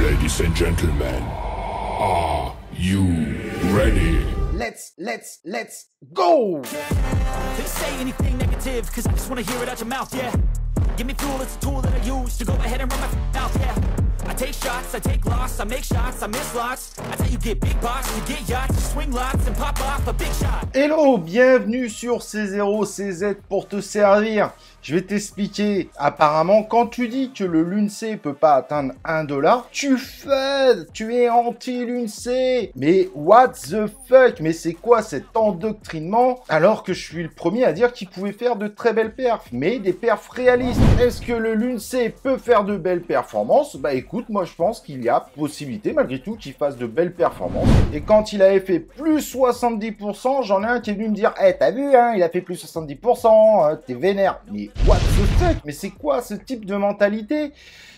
Ladies and gentlemen, are you ready? Let's go! Didn't say anything negative, cause I just wanna hear it out your mouth, yeah. Give me fuel, it's a tool that I use to go ahead and run my mouth, yeah. I take shots, I take loss, I make shots, I miss lots. That's how you get big box, you get yachts, you swing lots and pop off a big shot. Hello, bienvenue sur C0, CZ pour te servir. Je vais t'expliquer. Apparemment, quand tu dis que le LUNC peut pas atteindre 1$, tu es anti-LUNC. Mais what the fuck? Mais c'est quoi cet endoctrinement? Alors que je suis le premier à dire qu'il pouvait faire de très belles perfs, mais des perfs réalistes. Est-ce que le LUNC peut faire de belles performances? Bah écoute, moi je pense qu'il y a possibilité malgré tout qu'il fasse de belles performances. Et quand il avait fait plus 70%, j'en ai un qui est venu me dire t'as vu, hein, il a fait plus 70%, t'es vénère. Mais what the fuck? Mais c'est quoi ce type de mentalité?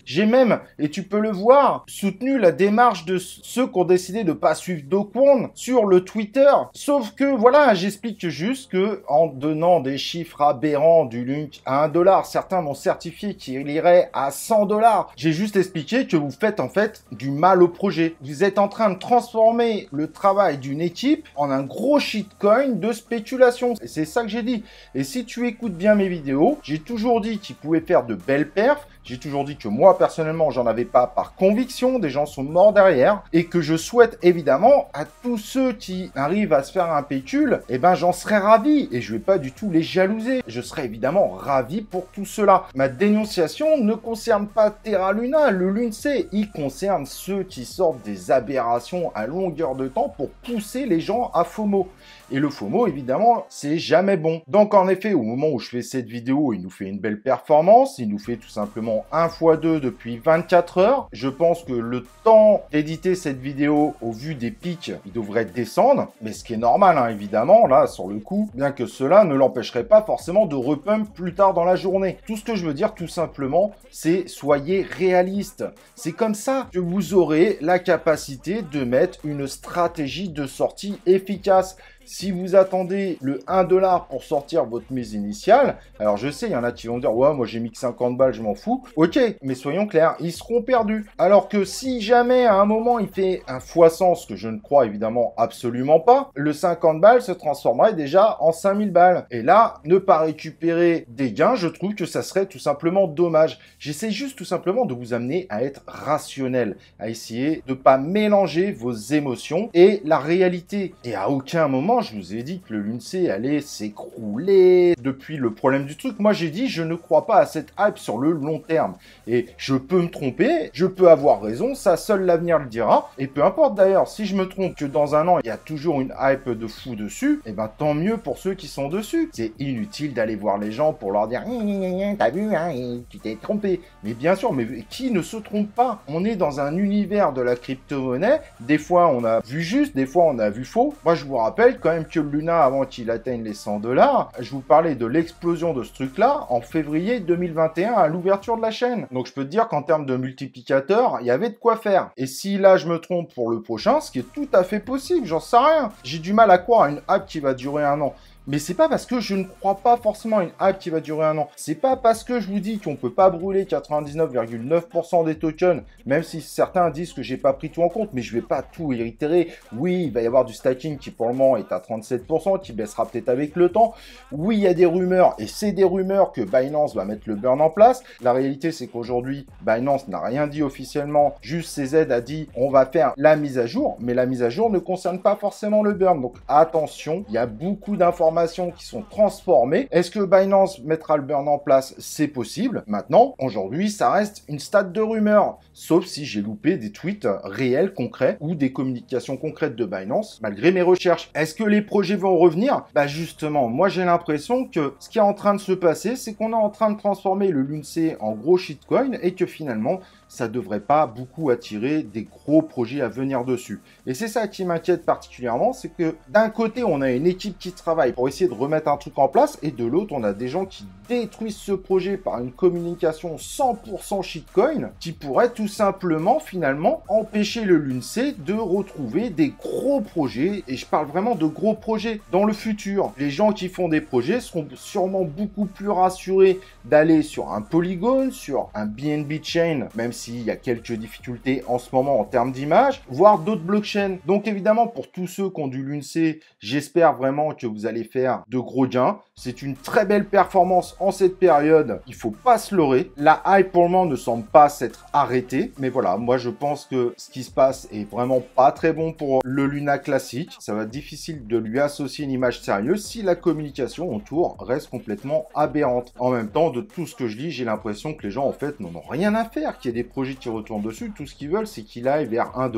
J'ai même, et tu peux le voir, soutenu la démarche de ceux qui ont décidé de pas suivre Do Kwon sur le Twitter. Sauf que, voilà, j'explique juste que, en donnant des chiffres aberrants du LUNC à 1$, certains m'ont certifié qu'il irait à 100$. J'ai juste expliqué que vous faites, en fait, du mal au projet. Vous êtes en train de transformer le travail d'une équipe en un gros shitcoin de spéculation. Et c'est ça que j'ai dit. Et si tu écoutes bien mes vidéos, j'ai toujours dit qu'il pouvait faire de belles perfs. J'ai toujours dit que moi, personnellement, j'en avais pas par conviction, des gens sont morts derrière, et que je souhaite évidemment à tous ceux qui arrivent à se faire un pécule, eh ben j'en serais ravi, et je vais pas du tout les jalouser. Je serais évidemment ravi pour tout cela. Ma dénonciation ne concerne pas Terra Luna, le LUNC, il concerne ceux qui sortent des aberrations à longueur de temps pour pousser les gens à FOMO. Et le FOMO, évidemment, c'est jamais bon. Donc, en effet, au moment où je fais cette vidéo, il nous fait une belle performance. Il nous fait tout simplement 1x2 depuis 24 heures. Je pense que le temps d'éditer cette vidéo, au vu des pics, il devrait descendre. Mais ce qui est normal, hein, évidemment, là, sur le coup, bien que cela ne l'empêcherait pas forcément de repump plus tard dans la journée. Tout ce que je veux dire, tout simplement, c'est soyez réaliste. C'est comme ça que vous aurez la capacité de mettre une stratégie de sortie efficace. Si vous attendez le 1$ pour sortir votre mise initiale, alors je sais, il y en a qui vont dire « Ouais, moi j'ai mis que 50 balles, je m'en fous. » Ok, mais soyons clairs, ils seront perdus. Alors que si jamais à un moment il fait un x100, ce que je ne crois évidemment absolument pas, le 50 balles se transformerait déjà en 5000 balles. Et là, ne pas récupérer des gains, je trouve que ça serait tout simplement dommage. J'essaie juste tout simplement de vous amener à être rationnel, à essayer de ne pas mélanger vos émotions et la réalité. Et à aucun moment, je vous ai dit que le LUNC allait s'écrouler depuis le problème du truc. Moi, j'ai dit, je ne crois pas à cette hype sur le long terme. Et je peux me tromper, je peux avoir raison, ça, seul l'avenir le dira. Et peu importe d'ailleurs, si je me trompe que dans un an, il y a toujours une hype de fou dessus, et ben tant mieux pour ceux qui sont dessus. C'est inutile d'aller voir les gens pour leur dire « T'as vu, hein, tu t'es trompé ». Mais bien sûr, mais qui ne se trompe pas? On est dans un univers de la crypto-monnaie. Des fois, on a vu juste, des fois, on a vu faux. Moi, je vous rappelle quand même que Luna, avant qu'il atteigne les 100$, je vous parlais de l'explosion de ce truc-là en février 2021 à l'ouverture de la chaîne. Donc je peux te dire qu'en termes de multiplicateur, il y avait de quoi faire. Et si là je me trompe pour le prochain, ce qui est tout à fait possible, j'en sais rien. J'ai du mal à croire à une hype qui va durer un an. Mais c'est pas parce que je ne crois pas forcément à une hype qui va durer un an. C'est pas parce que je vous dis qu'on peut pas brûler 99,9% des tokens, même si certains disent que j'ai pas pris tout en compte, mais je vais pas tout réitérer. Oui, il va y avoir du stacking qui pour le moment est à 37%, qui baissera peut-être avec le temps. Oui, il y a des rumeurs, et c'est des rumeurs que Binance va mettre le burn en place. La réalité, c'est qu'aujourd'hui, Binance n'a rien dit officiellement, juste CZ a dit on va faire la mise à jour, mais la mise à jour ne concerne pas forcément le burn. Donc attention, il y a beaucoup d'informations qui sont transformées. Est-ce que Binance mettra le burn en place? C'est possible. Maintenant, aujourd'hui, ça reste une stade de rumeur. Sauf si j'ai loupé des tweets réels, concrets, ou des communications concrètes de Binance, malgré mes recherches. Est-ce que les projets vont revenir? Bah justement, moi j'ai l'impression que ce qui est en train de se passer, c'est qu'on est en train de transformer le LUNC en gros shitcoin et que finalement, ça devrait pas beaucoup attirer des gros projets à venir dessus. Et c'est ça qui m'inquiète particulièrement, c'est que d'un côté, on a une équipe qui travaille pour essayer de remettre un truc en place, et de l'autre, on a des gens qui détruisent ce projet par une communication 100% shitcoin qui pourrait tout simplement finalement empêcher le Lunce de retrouver des gros projets, et je parle vraiment de gros projets dans le futur. Les gens qui font des projets seront sûrement beaucoup plus rassurés d'aller sur un Polygon, sur un BNB Chain, même s'il y a quelques difficultés en ce moment en termes d'image, voire d'autres blockchains. Donc évidemment, pour tous ceux qui ont du Lunce, j'espère vraiment que vous allez faire de gros gains. C'est une très belle performance en cette période, il faut pas se leurrer. La hype pour le moment ne semble pas s'être arrêtée, mais voilà, moi je pense que ce qui se passe est vraiment pas très bon pour le Luna classique. Ça va être difficile de lui associer une image sérieuse si la communication autour reste complètement aberrante. En même temps, de tout ce que je lis, j'ai l'impression que les gens en fait n'en ont rien à faire, qu'il y ait des projets qui retournent dessus. Tout ce qu'ils veulent, c'est qu'il aille vers $1,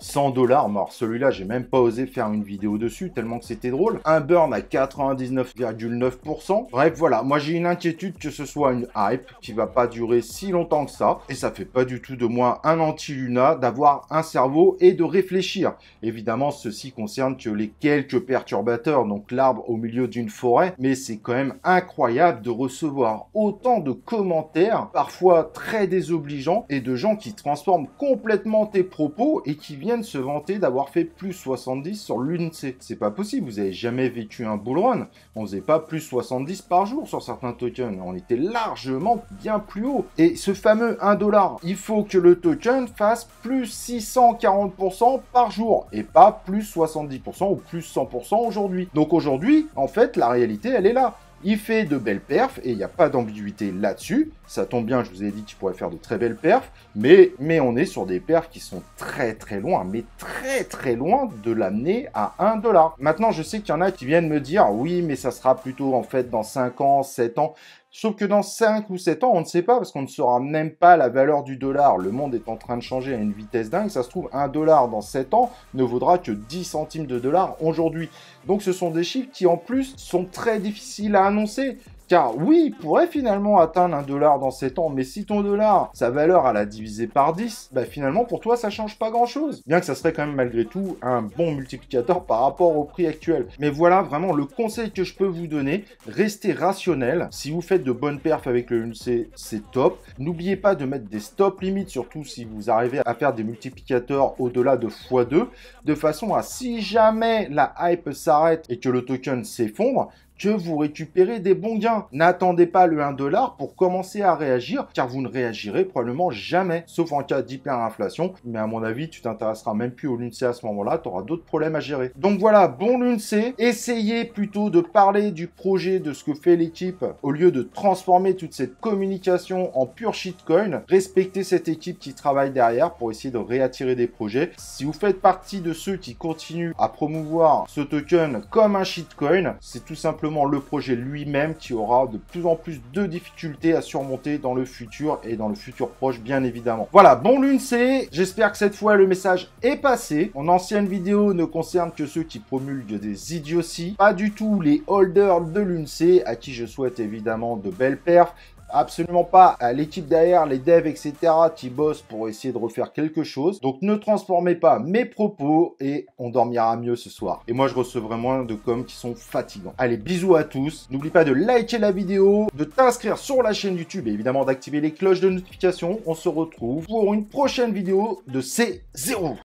$100. Alors celui-là, j'ai même pas osé faire une vidéo dessus tellement que c'était drôle. Un burn à 99,9%. Bref, voilà, moi j'ai une inquiétude que ce soit une hype qui va pas durer si longtemps que ça, et ça fait pas du tout de moi un anti-Luna d'avoir un cerveau et de réfléchir. Évidemment, ceci concerne que les quelques perturbateurs, donc l'arbre au milieu d'une forêt, mais c'est quand même incroyable de recevoir autant de commentaires, parfois très désobligeants, et de gens qui transforment complètement tes propos et qui viennent se vanter d'avoir fait plus 70 sur l'UNC. C'est pas possible, vous avez jamais vécu un bull run, on faisait pas plus 70 par jour sur certains tokens, on était largement bien plus haut. Et ce fameux 1$, il faut que le token fasse plus 640% par jour, et pas plus 70% ou plus 100% aujourd'hui. Donc aujourd'hui, en fait, la réalité, elle est là. Il fait de belles perfs, et il n'y a pas d'ambiguïté là-dessus. Ça tombe bien, je vous ai dit qu'il pourrait faire de très belles perfs, mais on est sur des perfs qui sont très très loin, mais très très loin de l'amener à 1$. Maintenant, je sais qu'il y en a qui viennent me dire, oui, mais ça sera plutôt en fait dans 5 ans, 7 ans. Sauf que dans 5 ou 7 ans, on ne sait pas, parce qu'on ne saura même pas la valeur du dollar. Le monde est en train de changer à une vitesse dingue. Ça se trouve, $1 dans 7 ans ne vaudra que 10 centimes de dollar aujourd'hui. Donc ce sont des chiffres qui en plus sont très difficiles à annoncer. Car oui, il pourrait finalement atteindre $1 dans 7 ans, mais si ton dollar, sa valeur, elle a divisé par 10, bah finalement pour toi ça change pas grand chose. Bien que ça serait quand même malgré tout un bon multiplicateur par rapport au prix actuel. Mais voilà vraiment le conseil que je peux vous donner, restez rationnel. Si vous faites de bonnes perfs avec le Lunce, c'est top. N'oubliez pas de mettre des stop limites, surtout si vous arrivez à faire des multiplicateurs au-delà de x2, de façon à si jamais la hype s'arrête et que le token s'effondre, que vous récupérez des bons gains. N'attendez pas le 1$ pour commencer à réagir, car vous ne réagirez probablement jamais, sauf en cas d'hyperinflation. Mais à mon avis, tu t'intéresseras même plus au Lunce à ce moment-là, tu auras d'autres problèmes à gérer. Donc voilà, bon Lunce, essayez plutôt de parler du projet, de ce que fait l'équipe, au lieu de transformer toute cette communication en pure shitcoin. Respectez cette équipe qui travaille derrière pour essayer de réattirer des projets. Si vous faites partie de ceux qui continuent à promouvoir ce token comme un shitcoin, c'est tout simplement le projet lui-même qui aura de plus en plus de difficultés à surmonter dans le futur et dans le futur proche bien évidemment. Voilà, bon Lunce, j'espère que cette fois le message est passé. Mon ancienne vidéo ne concerne que ceux qui promulguent des idioties, pas du tout les holders de Lunce à qui je souhaite évidemment de belles perfs. Absolument pas à l'équipe derrière, les devs, etc. qui bossent pour essayer de refaire quelque chose. Donc ne transformez pas mes propos et on dormira mieux ce soir. Et moi je recevrai moins de coms qui sont fatigants. Allez, bisous à tous. N'oublie pas de liker la vidéo, de t'inscrire sur la chaîne YouTube et évidemment d'activer les cloches de notification. On se retrouve pour une prochaine vidéo de C0.